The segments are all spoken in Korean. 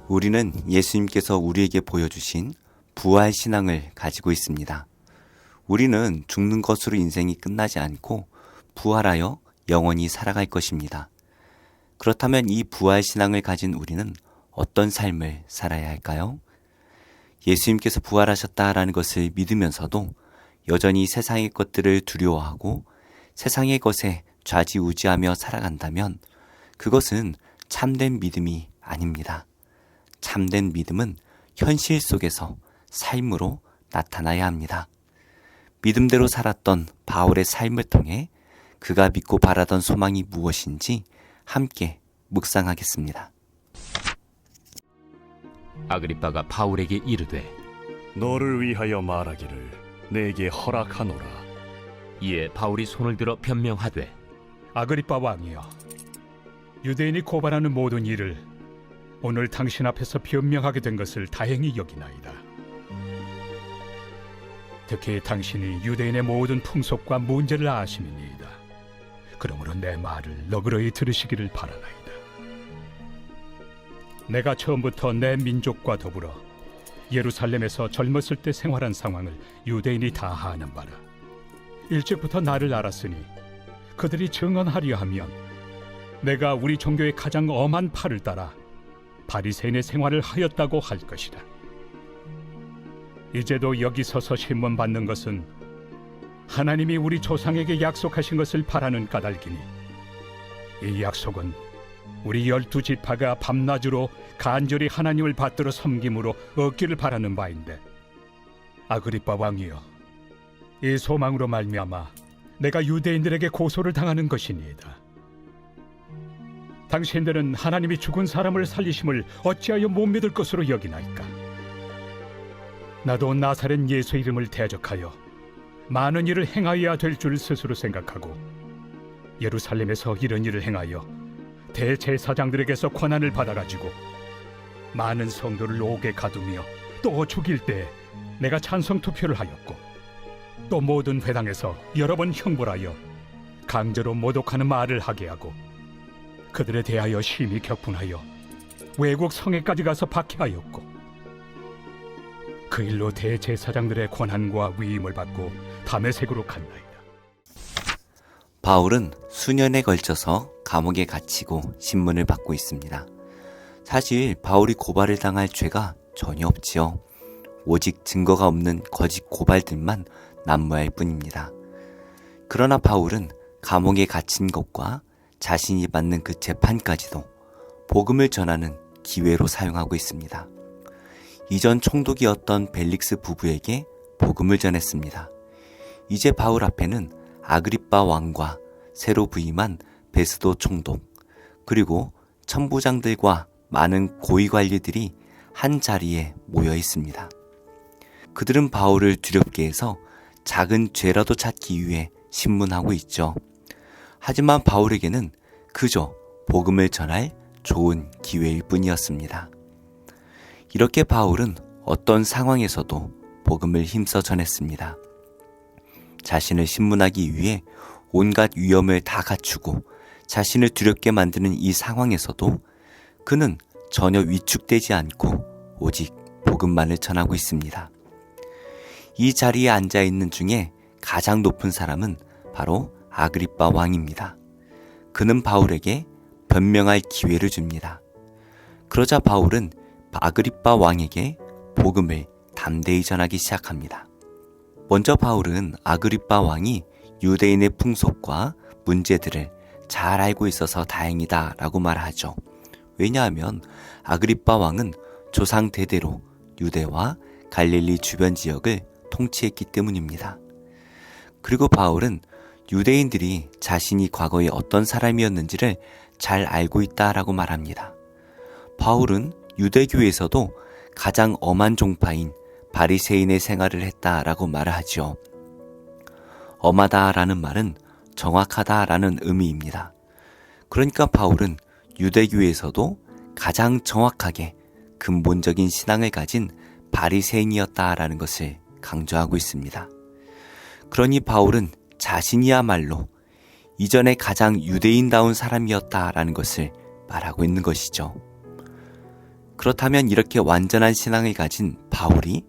우리는 예수님께서 우리에게 보여주신 부활 신앙을 가지고 있습니다. 우리는 죽는 것으로 인생이 끝나지 않고 부활하여 영원히 살아갈 것입니다. 그렇다면 이 부활 신앙을 가진 우리는 어떤 삶을 살아야 할까요? 예수님께서 부활하셨다라는 것을 믿으면서도 여전히 세상의 것들을 두려워하고 세상의 것에 좌지우지하며 살아간다면 그것은 참된 믿음이 아닙니다. 참된 믿음은 현실 속에서 삶으로 나타나야 합니다. 믿음대로 살았던 바울의 삶을 통해 그가 믿고 바라던 소망이 무엇인지 함께 묵상하겠습니다. 아그리빠가 바울에게 이르되 너를 위하여 말하기를 내게 허락하노라. 이에 바울이 손을 들어 변명하되 아그리빠 왕이여, 유대인이 고발하는 모든 일을 오늘 당신 앞에서 변명하게 된 것을 다행히 여기나이다. 특히 당신이 유대인의 모든 풍속과 문제를 아심이니이다. 그러므로 내 말을 너그러이 들으시기를 바라나이다. 내가 처음부터 내 민족과 더불어 예루살렘에서 젊었을 때 생활한 상황을 유대인이 다 아는 바라. 일찍부터 나를 알았으니 그들이 증언하려 하면 내가 우리 종교의 가장 엄한 팔을 따라 바리새인의 생활을 하였다고 할 것이다. 이제도 여기 서서 신문받는 것은 하나님이 우리 조상에게 약속하신 것을 바라는 까닭이니 이 약속은 우리 12지파가 밤낮으로 간절히 하나님을 받들어 섬김으로 얻기를 바라는 바인데, 아그리빠 왕이여, 이 소망으로 말미암아 내가 유대인들에게 고소를 당하는 것이니이다. 당신들은 하나님이 죽은 사람을 살리심을 어찌하여 못 믿을 것으로 여기나이까? 나도 나사렛 예수 이름을 대적하여 많은 일을 행하여야 될 줄 스스로 생각하고 예루살렘에서 이런 일을 행하여 대제사장들에게서 권한을 받아가지고 많은 성도를 옥에 가두며 또 죽일 때 내가 찬성 투표를 하였고, 또 모든 회당에서 여러 번 형벌하여 강제로 모독하는 말을 하게 하고 그들에 대하여 심히 격분하여 외국 성에까지 가서 박해하였고, 그 일로 대제사장들의 권한과 위임을 받고 다메섹으로 갔나이다. 바울은 수년에 걸쳐서 감옥에 갇히고 신문을 받고 있습니다. 사실 바울이 고발을 당할 죄가 전혀 없지요. 오직 증거가 없는 거짓 고발들만 난무할 뿐입니다. 그러나 바울은 감옥에 갇힌 것과 자신이 받는 그 재판까지도 복음을 전하는 기회로 사용하고 있습니다. 이전 총독이었던 벨릭스 부부에게 복음을 전했습니다. 이제 바울 앞에는 아그리빠 왕과 새로 부임한 베스도 총독, 그리고 천부장들과 많은 고위 관리들이 한 자리에 모여 있습니다. 그들은 바울을 두렵게 해서 작은 죄라도 찾기 위해 신문하고 있죠. 하지만 바울에게는 그저 복음을 전할 좋은 기회일 뿐이었습니다. 이렇게 바울은 어떤 상황에서도 복음을 힘써 전했습니다. 자신을 신문하기 위해 온갖 위험을 다 갖추고 자신을 두렵게 만드는 이 상황에서도 그는 전혀 위축되지 않고 오직 복음만을 전하고 있습니다. 이 자리에 앉아 있는 중에 가장 높은 사람은 바로 아그리빠 왕입니다. 그는 바울에게 변명할 기회를 줍니다. 그러자 바울은 아그리빠 왕에게 복음을 담대히 전하기 시작합니다. 먼저 바울은 아그리빠 왕이 유대인의 풍속과 문제들을 잘 알고 있어서 다행이다 라고 말하죠. 왜냐하면 아그리빠 왕은 조상 대대로 유대와 갈릴리 주변 지역을 통치했기 때문입니다. 그리고 바울은 유대인들이 자신이 과거에 어떤 사람이었는지를 잘 알고 있다라고 말합니다. 바울은 유대교에서도 가장 엄한 종파인 바리새인의 생활을 했다라고 말을 하죠. 엄하다라는 말은 정확하다라는 의미입니다. 그러니까 바울은 유대교에서도 가장 정확하게 근본적인 신앙을 가진 바리새인이었다라는 것을 강조하고 있습니다. 그러니 바울은 자신이야말로 이전에 가장 유대인다운 사람이었다라는 것을 말하고 있는 것이죠. 그렇다면 이렇게 완전한 신앙을 가진 바울이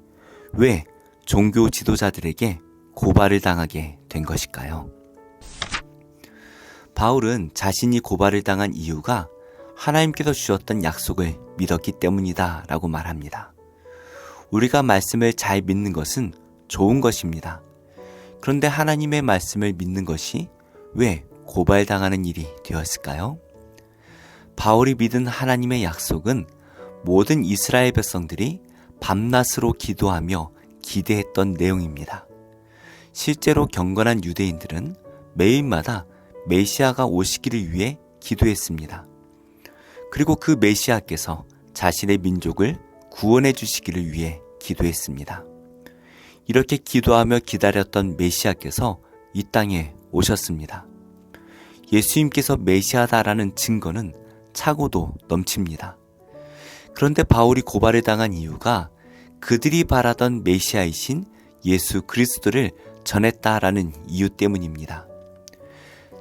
왜 종교 지도자들에게 고발을 당하게 된 것일까요? 바울은 자신이 고발을 당한 이유가 하나님께서 주셨던 약속을 믿었기 때문이다 라고 말합니다. 우리가 말씀을 잘 믿는 것은 좋은 것입니다. 그런데 하나님의 말씀을 믿는 것이 왜 고발당하는 일이 되었을까요? 바울이 믿은 하나님의 약속은 모든 이스라엘 백성들이 밤낮으로 기도하며 기대했던 내용입니다. 실제로 경건한 유대인들은 매일마다 메시아가 오시기를 위해 기도했습니다. 그리고 그 메시아께서 자신의 민족을 구원해 주시기를 위해 기도했습니다. 이렇게 기도하며 기다렸던 메시아께서 이 땅에 오셨습니다. 예수님께서 메시아다라는 증거는 차고도 넘칩니다. 그런데 바울이 고발을 당한 이유가 그들이 바라던 메시아이신 예수 그리스도를 전했다라는 이유 때문입니다.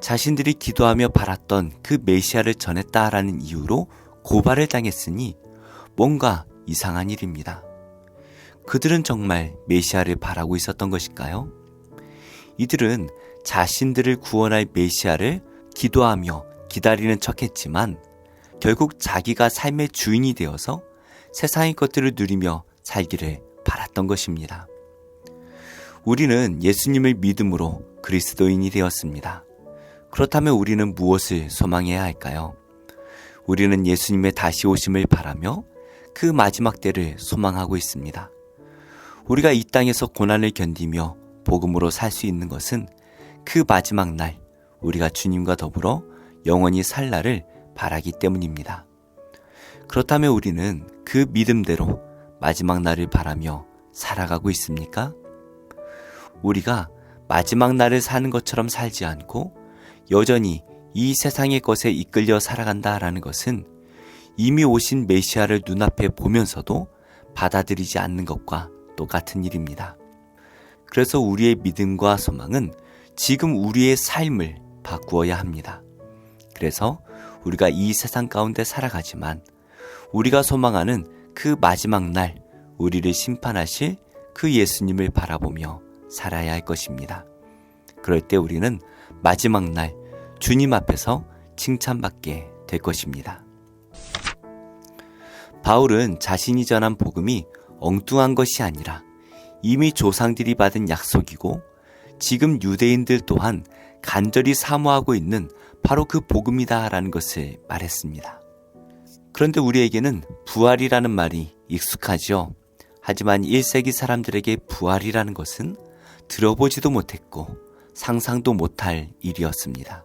자신들이 기도하며 바랐던 그 메시아를 전했다라는 이유로 고발을 당했으니 뭔가 이상한 일입니다. 그들은 정말 메시아를 바라고 있었던 것일까요? 이들은 자신들을 구원할 메시아를 기도하며 기다리는 척했지만 결국 자기가 삶의 주인이 되어서 세상의 것들을 누리며 살기를 바랐던 것입니다. 우리는 예수님을 믿음으로 그리스도인이 되었습니다. 그렇다면 우리는 무엇을 소망해야 할까요? 우리는 예수님의 다시 오심을 바라며 그 마지막 때를 소망하고 있습니다. 우리가 이 땅에서 고난을 견디며 복음으로 살 수 있는 것은 그 마지막 날 우리가 주님과 더불어 영원히 살 날을 바라기 때문입니다. 그렇다면 우리는 그 믿음대로 마지막 날을 바라며 살아가고 있습니까? 우리가 마지막 날을 사는 것처럼 살지 않고 여전히 이 세상의 것에 이끌려 살아간다라는 것은 이미 오신 메시아를 눈앞에 보면서도 받아들이지 않는 것과 똑같은 일입니다. 그래서 우리의 믿음과 소망은 지금 우리의 삶을 바꾸어야 합니다. 그래서 우리가 이 세상 가운데 살아가지만 우리가 소망하는 그 마지막 날 우리를 심판하실 그 예수님을 바라보며 살아야 할 것입니다. 그럴 때 우리는 마지막 날 주님 앞에서 칭찬받게 될 것입니다. 바울은 자신이 전한 복음이 엉뚱한 것이 아니라 이미 조상들이 받은 약속이고 지금 유대인들 또한 간절히 사모하고 있는 바로 그 복음이다라는 것을 말했습니다. 그런데 우리에게는 부활이라는 말이 익숙하죠. 하지만 1세기 사람들에게 부활이라는 것은 들어보지도 못했고 상상도 못할 일이었습니다.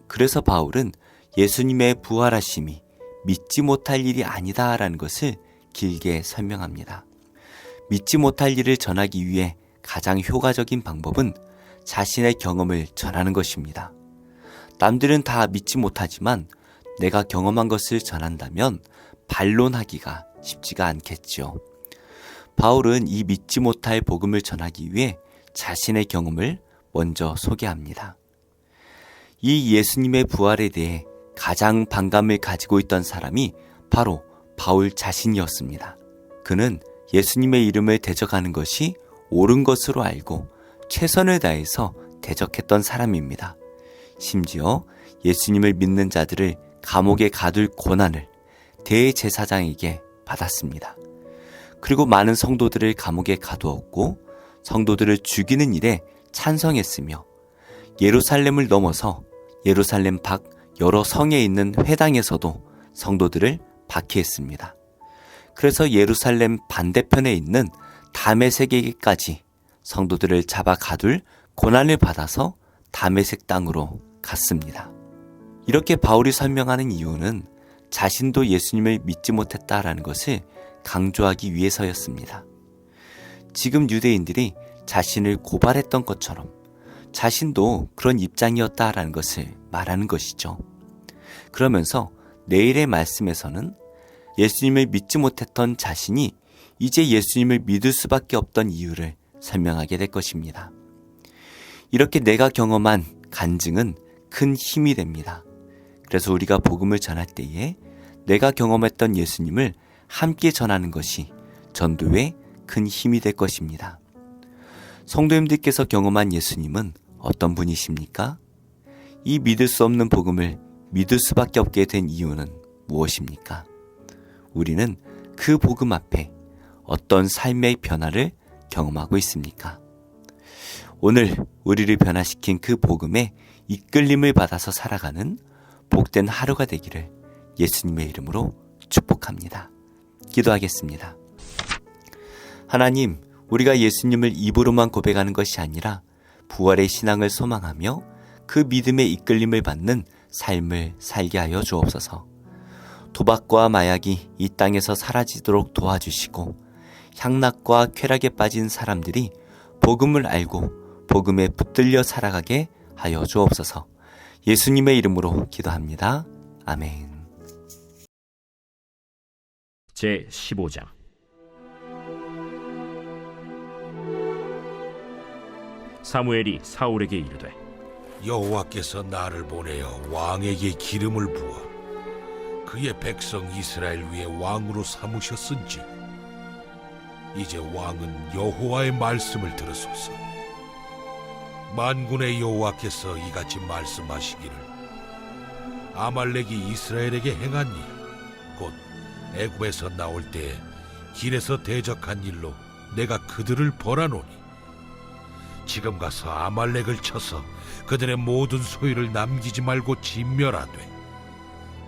그래서 바울은 예수님의 부활하심이 믿지 못할 일이 아니다라는 것을 길게 설명합니다. 믿지 못할 일을 전하기 위해 가장 효과적인 방법은 자신의 경험을 전하는 것입니다. 남들은 다 믿지 못하지만 내가 경험한 것을 전한다면 반론하기가 쉽지가 않겠죠. 바울은 이 믿지 못할 복음을 전하기 위해 자신의 경험을 먼저 소개합니다. 이 예수님의 부활에 대해 가장 반감을 가지고 있던 사람이 바로 바울 자신이었습니다. 그는 예수님의 이름을 대적하는 것이 옳은 것으로 알고 최선을 다해서 대적했던 사람입니다. 심지어 예수님을 믿는 자들을 감옥에 가둘 권한을 대제사장에게 받았습니다. 그리고 많은 성도들을 감옥에 가두었고 성도들을 죽이는 일에 찬성했으며 예루살렘을 넘어서 예루살렘 밖 여러 성에 있는 회당에서도 성도들을 박해했습니다. 그래서 예루살렘 반대편에 있는 다메섹에게까지 성도들을 잡아 가둘 고난을 받아서 다메섹 땅으로 갔습니다. 이렇게 바울이 설명하는 이유는 자신도 예수님을 믿지 못했다라는 것을 강조하기 위해서였습니다. 지금 유대인들이 자신을 고발했던 것처럼 자신도 그런 입장이었다라는 것을 말하는 것이죠. 그러면서 내일의 말씀에서는 예수님을 믿지 못했던 자신이 이제 예수님을 믿을 수밖에 없던 이유를 설명하게 될 것입니다. 이렇게 내가 경험한 간증은 큰 힘이 됩니다. 그래서 우리가 복음을 전할 때에 내가 경험했던 예수님을 함께 전하는 것이 전도에 큰 힘이 될 것입니다. 성도님들께서 경험한 예수님은 어떤 분이십니까? 이 믿을 수 없는 복음을 믿을 수밖에 없게 된 이유는 무엇입니까? 우리는 그 복음 앞에 어떤 삶의 변화를 경험하고 있습니까? 오늘 우리를 변화시킨 그 복음에 이끌림을 받아서 살아가는 복된 하루가 되기를 예수님의 이름으로 축복합니다. 기도하겠습니다. 하나님, 우리가 예수님을 입으로만 고백하는 것이 아니라 부활의 신앙을 소망하며 그 믿음의 이끌림을 받는 삶을 살게 하여 주옵소서. 도박과 마약이 이 땅에서 사라지도록 도와주시고 향락과 쾌락에 빠진 사람들이 복음을 알고 복음에 붙들려 살아가게 하여 주옵소서. 예수님의 이름으로 기도합니다. 아멘. 제 15장. 사무엘이 사울에게 이르되 여호와께서 나를 보내어 왕에게 기름을 부어 그의 백성 이스라엘 위에 왕으로 삼으셨은지 이제 왕은 여호와의 말씀을 들으소서. 만군의 여호와께서 이같이 말씀하시기를 아말렉이 이스라엘에게 행한 일 곧 애굽에서 나올 때에 길에서 대적한 일로 내가 그들을 벌하노니 지금 가서 아말렉을 쳐서 그들의 모든 소유를 남기지 말고 진멸하되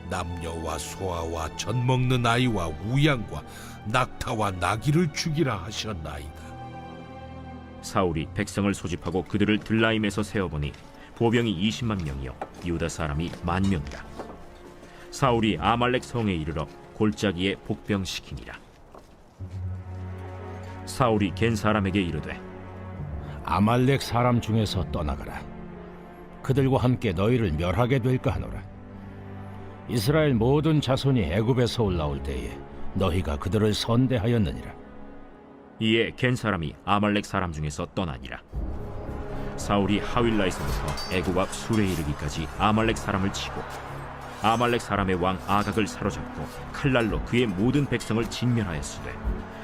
남녀와 소아와 젖 먹는 아이와 우양과 낙타와 나귀를 죽이라 하셨나이다. 사울이 백성을 소집하고 그들을 들라임에서 세어보니 보병이 20만 명이요 유다 사람이 10,000명이라. 사울이 아말렉 성에 이르러 골짜기에 복병시키니라. 사울이 겐 사람에게 이르되 아말렉 사람 중에서 떠나가라. 그들과 함께 너희를 멸하게 될까 하노라. 이스라엘 모든 자손이 애굽에서 올라올 때에 너희가 그들을 선대하였느니라. 이에 겐 사람이 아말렉 사람 중에서 떠나니라. 사울이 하윌라에서부터 애굽 앞 술에 이르기까지 아말렉 사람을 치고 아말렉 사람의 왕 아각을 사로잡고 칼날로 그의 모든 백성을 진멸하였으되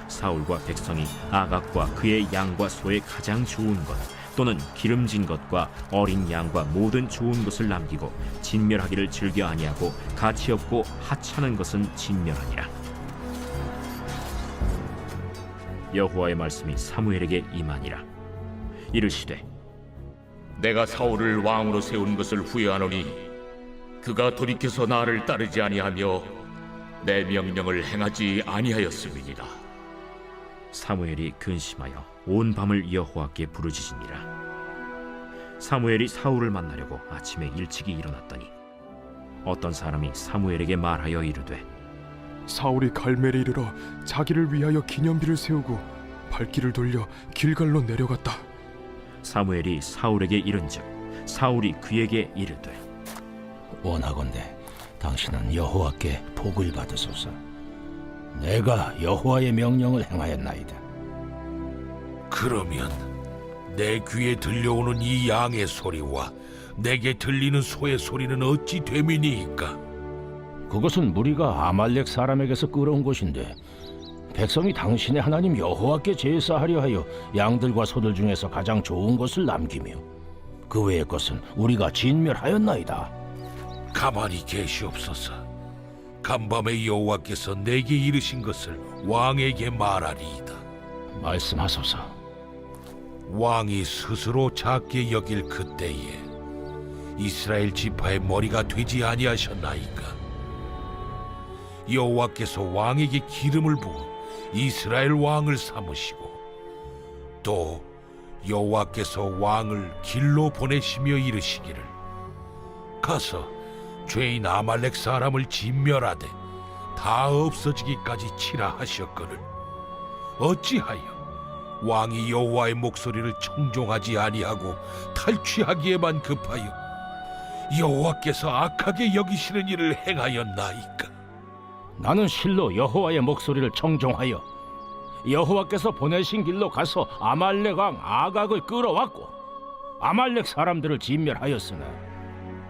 사울과 백성이 아각과 그의 양과 소의 가장 좋은 것 또는 기름진 것과 어린 양과 모든 좋은 것을 남기고 진멸하기를 즐겨 아니하고 가치 없고 하찮은 것은 진멸하니라. 여호와의 말씀이 사무엘에게 임하니라. 이르시되 내가 사울을 왕으로 세운 것을 후회하노니 그가 돌이켜서 나를 따르지 아니하며 내 명령을 행하지 아니하였음이니라. 사무엘이 근심하여 온 밤을 여호와께 부르짖으니라. 사무엘이 사울을 만나려고 아침에 일찍이 일어났더니 어떤 사람이 사무엘에게 말하여 이르되 사울이 갈멜에 이르러 자기를 위하여 기념비를 세우고 발길을 돌려 길갈로 내려갔다. 사무엘이 사울에게 이른즉 사울이 그에게 이르되 원하건대 당신은 여호와께 복을 받으소서. 내가 여호와의 명령을 행하였나이다. 그러면 내 귀에 들려오는 이 양의 소리와 내게 들리는 소의 소리는 어찌 됨이니이까? 그것은 무리가 아말렉 사람에게서 끌어온 것인데 백성이 당신의 하나님 여호와께 제사하려 하여 양들과 소들 중에서 가장 좋은 것을 남기며 그 외의 것은 우리가 진멸하였나이다. 가만히 계시옵소서. 간밤에 여호와께서 내게 이르신 것을 왕에게 말하리이다. 말씀하소서. 왕이 스스로 작게 여길 그때에 이스라엘 지파의 머리가 되지 아니하셨나이까? 여호와께서 왕에게 기름을 부어 이스라엘 왕을 삼으시고 또 여호와께서 왕을 길로 보내시며 이르시기를 가서 죄인 아말렉 사람을 진멸하되 다 없어지기까지 치라 하셨거늘 어찌하여 왕이 여호와의 목소리를 청종하지 아니하고 탈취하기에만 급하여 여호와께서 악하게 여기시는 일을 행하였나이까? 나는 실로 여호와의 목소리를 청종하여 여호와께서 보내신 길로 가서 아말렉 왕 아각을 끌어왔고 아말렉 사람들을 진멸하였으나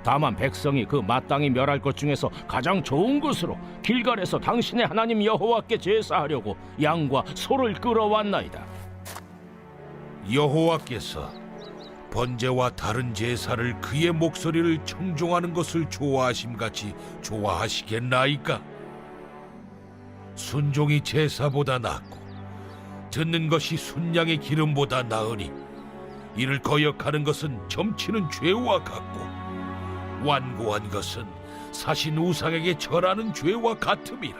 다만 백성이 그 마땅히 멸할 것 중에서 가장 좋은 것으로 길갈에서 당신의 하나님 여호와께 제사하려고 양과 소를 끌어왔나이다. 여호와께서 번제와 다른 제사를 그의 목소리를 청종하는 것을 좋아하심같이 좋아하시겠나이까? 순종이 제사보다 낫고 듣는 것이 순양의 기름보다 나으니 이를 거역하는 것은 점치는 죄와 같고 완고한 것은 사신 우상에게 절하는 죄와 같음이라.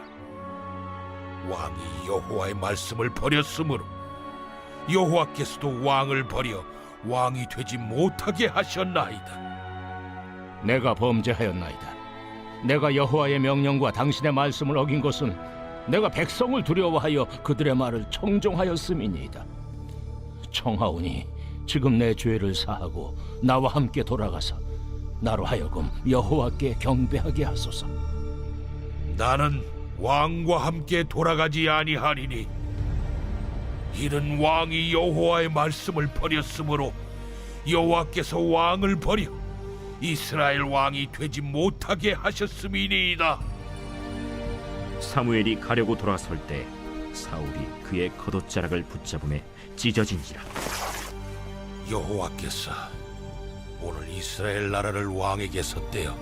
왕이 여호와의 말씀을 버렸으므로 여호와께서도 왕을 버려 왕이 되지 못하게 하셨나이다. 내가 범죄하였나이다. 내가 여호와의 명령과 당신의 말씀을 어긴 것은 내가 백성을 두려워하여 그들의 말을 청종하였음이니이다. 청하오니 지금 내 죄를 사하고 나와 함께 돌아가서 나로 하여금 여호와께 경배하게 하소서. 나는 왕과 함께 돌아가지 아니하리니 이는 왕이 여호와의 말씀을 버렸으므로 여호와께서 왕을 버려 이스라엘 왕이 되지 못하게 하셨음이니이다. 사무엘이 가려고 돌아설 때 사울이 그의 겉옷자락을 붙잡음에 찢어진지라. 여호와께서 오늘 이스라엘 나라를 왕에게서 떼어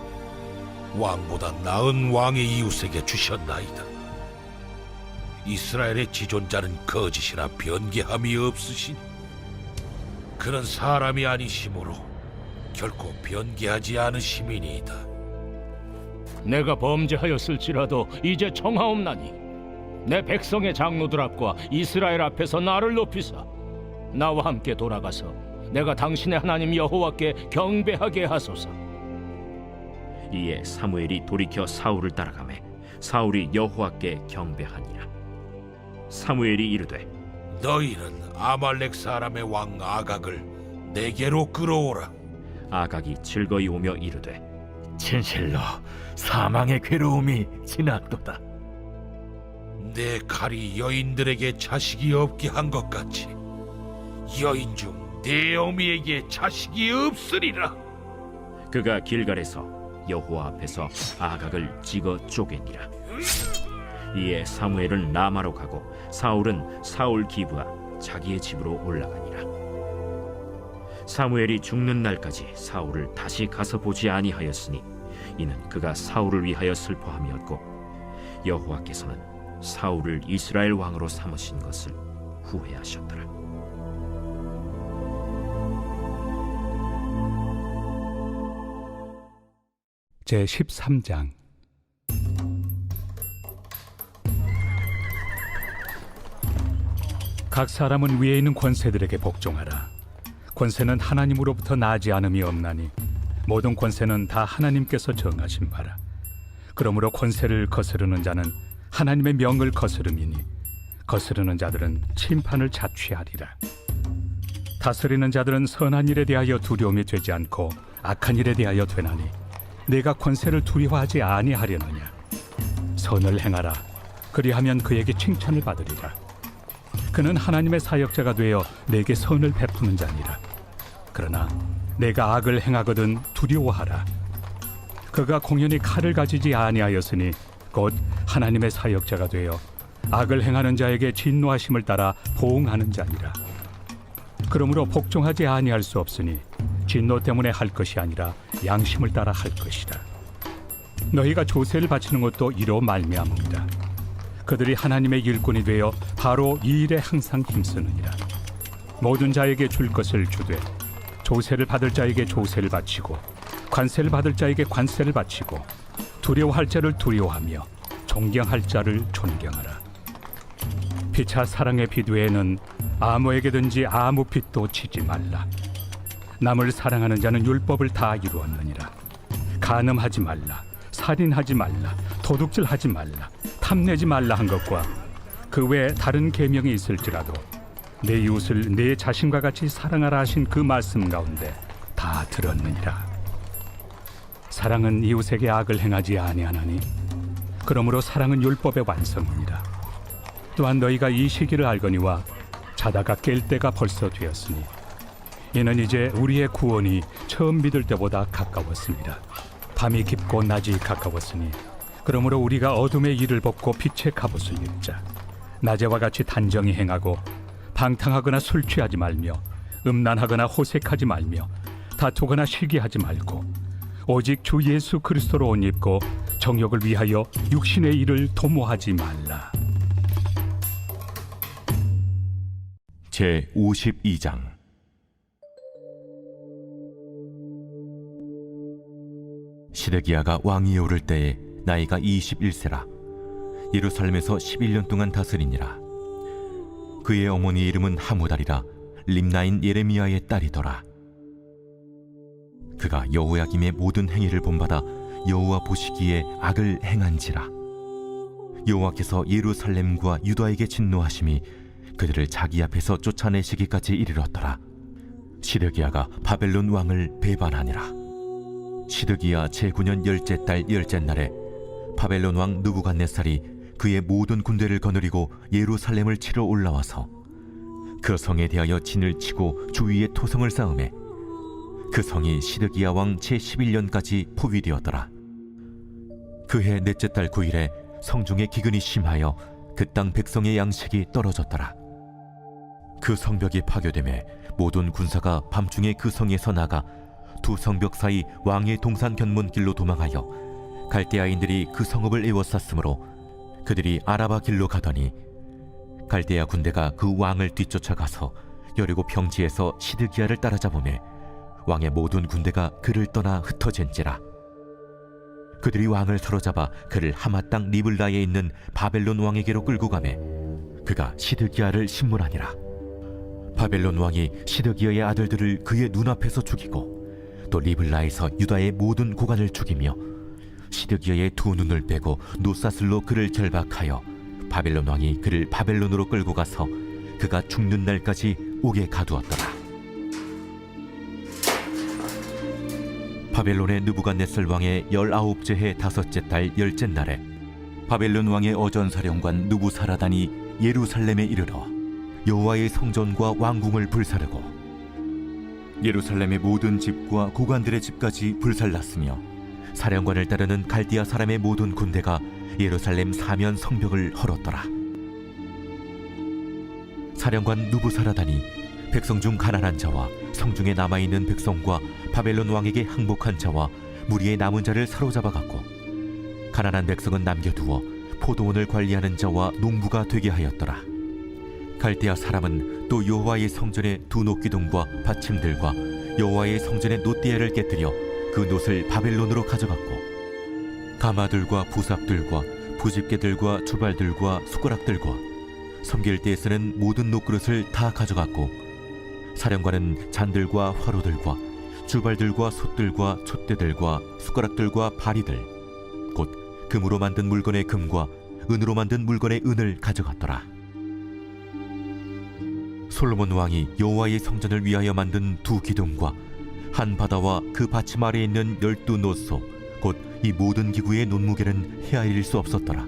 왕보다 나은 왕의 이웃에게 주셨나이다. 이스라엘의 지존자는 거짓이나 변개함이 없으시니 그는 사람이 아니시므로 결코 변개하지 않으심이니이다. 내가 범죄하였을지라도 이제 청하옵나니 내 백성의 장로들 앞과 이스라엘 앞에서 나를 높이사 나와 함께 돌아가서 내가 당신의 하나님 여호와께 경배하게 하소서. 이에 사무엘이 돌이켜 사울을 따라가매 사울이 여호와께 경배하니라. 사무엘이 이르되 너희는 아말렉 사람의 왕 아각을 내게로 끌어오라. 아각이 즐거이 오며 이르되 진실로 사망의 괴로움이 지났도다. 내 칼이 여인들에게 자식이 없게 한 것 같이 여인 중 내 어미에게 자식이 없으리라. 그가 길갈에서 여호와 앞에서 아각을 찍어 쪼개니라. 이에 사무엘은 라마로 가고 사울은 사울 기브와 자기의 집으로 올라가니라. 사무엘이 죽는 날까지 사울을 다시 가서 보지 아니하였으니 이는 그가 사울을 위하여 슬퍼함이었고 여호와께서는 사울을 이스라엘 왕으로 삼으신 것을 후회하셨더라. 제 13장. 각 사람은 위에 있는 권세들에게 복종하라. 권세는 하나님으로부터 나지 않음이 없나니 모든 권세는 다 하나님께서 정하신 바라. 그러므로 권세를 거스르는 자는 하나님의 명을 거스름이니 거스르는 자들은 심판을 자취하리라. 다스리는 자들은 선한 일에 대하여 두려움이 되지 않고 악한 일에 대하여 되나니 내가 권세를 두려워하지 아니하려느냐. 선을 행하라. 그리하면 그에게 칭찬을 받으리라. 그는 하나님의 사역자가 되어 내게 선을 베푸는 자니라. 그러나 내가 악을 행하거든 두려워하라. 그가 공연히 칼을 가지지 아니하였으니 곧 하나님의 사역자가 되어 악을 행하는 자에게 진노하심을 따라 보응하는 자니라. 그러므로 복종하지 아니할 수 없으니 진노 때문에 할 것이 아니라 양심을 따라 할 것이라. 너희가 조세를 바치는 것도 이로 말미암음이라. 그들이 하나님의 일꾼이 되어 바로 이 일에 항상 힘쓰느니라. 모든 자에게 줄 것을 주되 조세를 받을 자에게 조세를 바치고 관세를 받을 자에게 관세를 바치고 두려워할 자를 두려워하며 존경할 자를 존경하라. 피차 사랑의 비두에는 아무에게든지 아무 빚도 지지 말라. 남을 사랑하는 자는 율법을 다 이루었느니라. 간음하지 말라, 살인하지 말라, 도둑질하지 말라, 탐내지 말라 한 것과 그 외에 다른 계명이 있을지라도 내 이웃을 내 자신과 같이 사랑하라 하신 그 말씀 가운데 다 들었느니라. 사랑은 이웃에게 악을 행하지 아니하나니 그러므로 사랑은 율법의 완성이니라. 또한 너희가 이 시기를 알거니와 자다가 깰 때가 벌써 되었으니 이는 이제 우리의 구원이 처음 믿을 때보다 가까웠습니다. 밤이 깊고 낮이 가까웠으니 그러므로 우리가 어둠의 일을 벗고 빛의 갑옷을 입자. 낮에와 같이 단정히 행하고 방탕하거나 술 취하지 말며 음란하거나 호색하지 말며 다투거나 시기하지 말고 오직 주 예수 그리스도로 옷 입고 정욕을 위하여 육신의 일을 도모하지 말라. 제 52장. 시드기야가 왕위에 오를 때에 나이가 21세라. 예루살렘에서 11년 동안 다스리니라. 그의 어머니 이름은 하무달이라 림나인 예레미야의 딸이더라. 그가 여호야김의 모든 행위를 본받아 여호와 보시기에 악을 행한지라. 여호와께서 예루살렘과 유다에게 진노하심이 그들을 자기 앞에서 쫓아내시기까지 이르렀더라. 시드기야가 바벨론 왕을 배반하니라. 시드기야 제9년 10째 달 10째 날에 바벨론 왕 느부갓네살이 그의 모든 군대를 거느리고 예루살렘을 치러 올라와서 그 성에 대하여 진을 치고 주위에 토성을 쌓음에 그 성이 시드기야 왕 제11년까지 포위되었더라. 그해 넷째 달 9일에 성중에 기근이 심하여 그 땅 백성의 양식이 떨어졌더라. 그 성벽이 파괴되매 모든 군사가 밤중에 그 성에서 나가 두 성벽 사이 왕의 동산 견문길로 도망하여 갈대아인들이 그 성읍을 에워쌌으므로 그들이 아라바 길로 가더니 갈대아 군대가 그 왕을 뒤쫓아가서 여리고 평지에서 시드기야를 따라잡으매 왕의 모든 군대가 그를 떠나 흩어진지라. 그들이 왕을 사로잡아 그를 하마 땅 리블라에 있는 바벨론 왕에게로 끌고 가매 그가 시드기야를 신문하니라. 바벨론 왕이 시드기야의 아들들을 그의 눈앞에서 죽이고 또 리블라에서 유다의 모든 고관을 죽이며 시드기야의 두 눈을 빼고 노사슬로 그를 결박하여 바벨론 왕이 그를 바벨론으로 끌고 가서 그가 죽는 날까지 옥에 가두었더라. 바벨론의 느부갓네살 왕의 19째 해 5째 달 10째 날에 바벨론 왕의 어전사령관 느부사라단이 예루살렘에 이르러 여호와의 성전과 왕궁을 불사르고 예루살렘의 모든 집과 고관들의 집까지 불살랐으며 사령관을 따르는 갈디아 사람의 모든 군대가 예루살렘 사면 성벽을 헐었더라. 사령관 느부사라단이 백성 중 가난한 자와 성중에 남아있는 백성과 바벨론 왕에게 항복한 자와 무리의 남은 자를 사로잡아 갔고 가난한 백성은 남겨두어 포도원을 관리하는 자와 농부가 되게 하였더라. 갈대아 사람은 또 여호와의 성전의 두 녹기둥과 받침들과 여호와의 성전의 놋대야를 깨뜨려 그 놋을 바벨론으로 가져갔고 가마들과 부삽들과 부집개들과 주발들과 숟가락들과 섬길 때에 쓰는 모든 놋그릇을 다 가져갔고 사령관은 잔들과 화로들과 주발들과 솥들과 촛대들과 숟가락들과 바리들 곧 금으로 만든 물건의 금과 은으로 만든 물건의 은을 가져갔더라. 솔로몬 왕이 여호와의 성전을 위하여 만든 두 기둥과 한 바다와 그 받침 아래에 있는 12노소 곧 이 모든 기구의 논무게는 헤아릴 수 없었더라.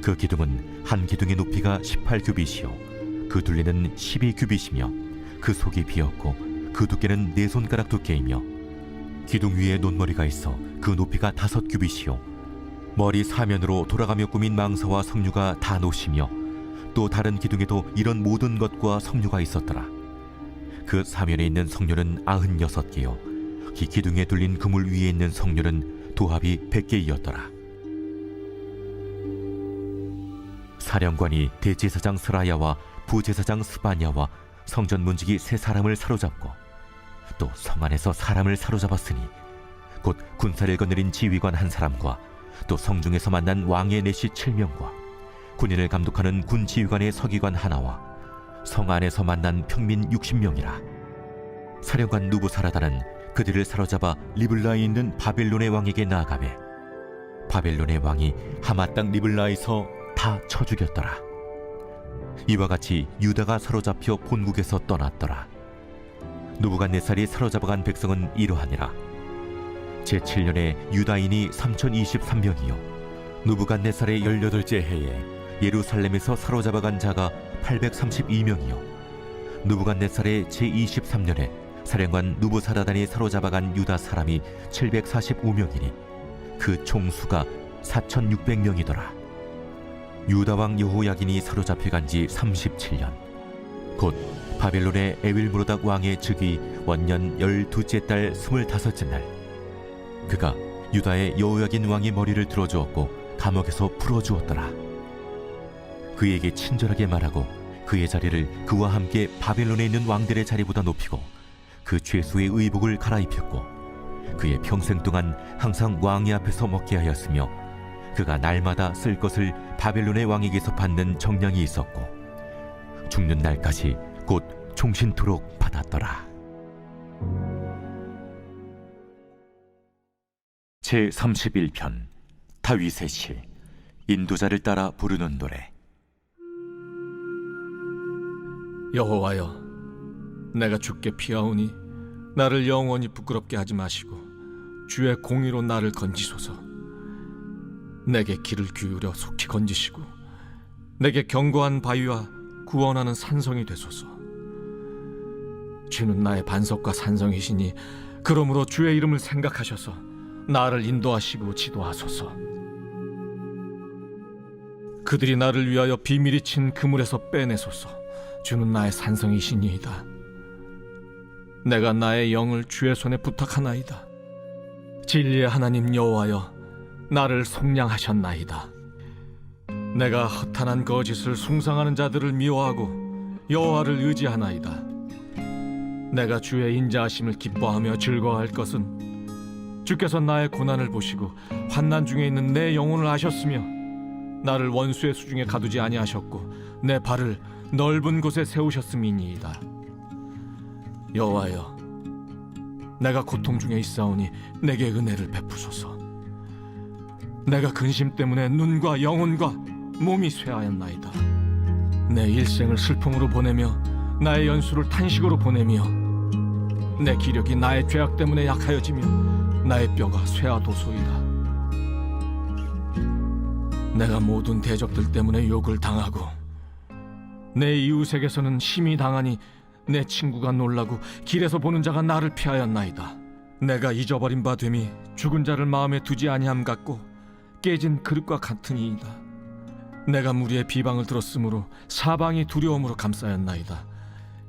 그 기둥은 한 기둥의 높이가 18규빗이요 그 둘레는 12규빗이며 그 속이 비었고 그 두께는 4손가락 두께이며 기둥 위에 논머리가 있어 그 높이가 5규빗이요 머리 사면으로 돌아가며 꾸민 망사와 석류가 다 노시며 또 다른 기둥에도 이런 모든 것과 석류가 있었더라. 그 사면에 있는 석류는 96개요 이 기둥에 둘린 그물 위에 있는 석류는 도합이 100개이었더라. 사령관이 대제사장 스라야와 부제사장 스바냐와 성전 문지기 3사람을 사로잡고 또 성 안에서 사람을 사로잡았으니 곧 군사를 거느린 지휘관 1사람과 또 성중에서 만난 왕의 내시 7명과 군인을 감독하는 군 지휘관의 서기관 1와 성 안에서 만난 평민 60명이라. 사령관 누부사라단은 그들을 사로잡아 리블라에 있는 바벨론의 왕에게 나아가매 바벨론의 왕이 하마 땅 리블라에서 다 쳐 죽였더라. 이와 같이 유다가 사로잡혀 본국에서 떠났더라. 느부갓네살이 사로잡아간 백성은 이러하니라. 제7년에 유다인이 3023명이요 느부갓네살의 18째 해에 예루살렘에서 사로잡아간 자가 832명이요 느부갓네살의 제23년에 사령관 누부사라단이 사로잡아간 유다 사람이 745명이니 그 총수가 4,600명이더라. 유다 왕 여호야긴이 사로잡혀간 지 37년, 곧 바벨론의 에윌므로닥 왕의 즉위 원년 12째 달 25째 날, 그가 유다의 여호야긴 왕의 머리를 들어주었고 감옥에서 풀어주었더라. 그에게 친절하게 말하고 그의 자리를 그와 함께 바벨론에 있는 왕들의 자리보다 높이고 그 죄수의 의복을 갈아입혔고 그의 평생 동안 항상 왕의 앞에서 먹게 하였으며 그가 날마다 쓸 것을 바벨론의 왕에게서 받는 정량이 있었고 죽는 날까지 곧 종신토록 받았더라. 제31편 다윗의 시. 인도자를 따라 부르는 노래. 여호와여, 내가 주께 피하오니 나를 영원히 부끄럽게 하지 마시고 주의 공의로 나를 건지소서. 내게 귀를 기울여 속히 건지시고 내게 견고한 바위와 구원하는 산성이 되소서. 주는 나의 반석과 산성이시니 그러므로 주의 이름을 생각하셔서 나를 인도하시고 지도하소서. 그들이 나를 위하여 비밀이 친 그물에서 빼내소서. 주는 나의 산성이시니이다. 내가 나의 영을 주의 손에 부탁하나이다. 진리의 하나님 여호와여, 나를 속량하셨나이다. 내가 허탄한 거짓을 숭상하는 자들을 미워하고 여호와를 의지하나이다. 내가 주의 인자하심을 기뻐하며 즐거워할 것은 주께서 나의 고난을 보시고 환난 중에 있는 내 영혼을 아셨으며 나를 원수의 수중에 가두지 아니하셨고 내 발을 넓은 곳에 세우셨음이니이다. 여호와여, 내가 고통 중에 있사오니 내게 은혜를 베푸소서. 내가 근심 때문에 눈과 영혼과 몸이 쇠하였나이다. 내 일생을 슬픔으로 보내며 나의 연수를 탄식으로 보내며 내 기력이 나의 죄악 때문에 약하여지며 나의 뼈가 쇠하도소이다. 내가 모든 대적들 때문에 욕을 당하고 내 이웃에게서는 심히 당하니 내 친구가 놀라고 길에서 보는 자가 나를 피하였나이다. 내가 잊어버린 바 됨이 죽은 자를 마음에 두지 아니함 같고 깨진 그릇과 같으니이다. 내가 무리의 비방을 들었으므로 사방이 두려움으로 감싸였나이다.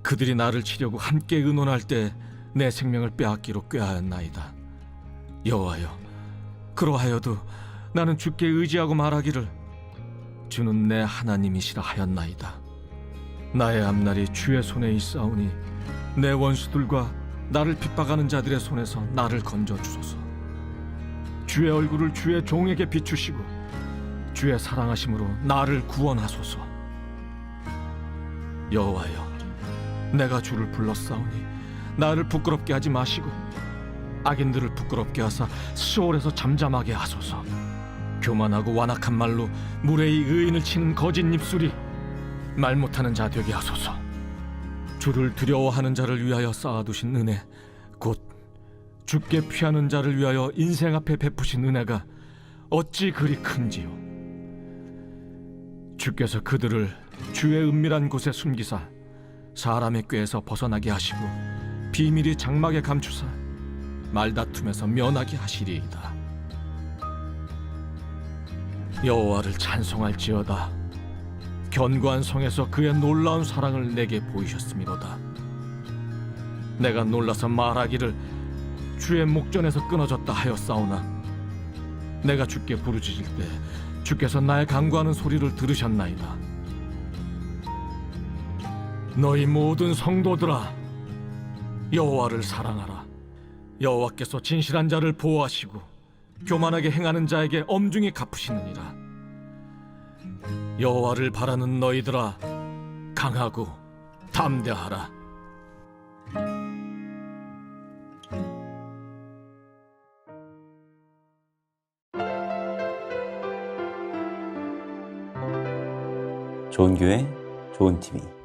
그들이 나를 치려고 함께 의논할 때 내 생명을 빼앗기로 꾀하였나이다. 여호와여, 그러하여도 나는 주께 의지하고 말하기를 주는 내 하나님이시라 하였나이다. 나의 앞날이 주의 손에 있사오니 내 원수들과 나를 핍박하는 자들의 손에서 나를 건져주소서. 주의 얼굴을 주의 종에게 비추시고 주의 사랑하심으로 나를 구원하소서. 여호와여, 내가 주를 불렀사오니 나를 부끄럽게 하지 마시고 악인들을 부끄럽게 하사 수월에서 잠잠하게 하소서. 교만하고 완악한 말로 무례히 의인을 치는 거짓 입술이 말 못하는 자 되게 하소서. 주를 두려워하는 자를 위하여 쌓아두신 은혜, 곧 주께 피하는 자를 위하여 인생 앞에 베푸신 은혜가 어찌 그리 큰지요. 주께서 그들을 주의 은밀한 곳에 숨기사 사람의 꾀에서 벗어나게 하시고 비밀이 장막에 감추사 말다툼에서 면하게 하시리이다. 여호와를 찬송할지어다. 견고한 성에서 그의 놀라운 사랑을 내게 보이셨음이로다. 내가 놀라서 말하기를 주의 목전에서 끊어졌다 하였사오나 내가 주께 부르짖을 때 주께서 나의 간구하는 소리를 들으셨나이다. 너희 모든 성도들아, 여호와를 사랑하라. 여호와께서 진실한 자를 보호하시고 교만하게 행하는 자에게 엄중히 갚으시느니라. 여호와를 바라는 너희들아, 강하고 담대하라. 좋은 교회, 좋은 TV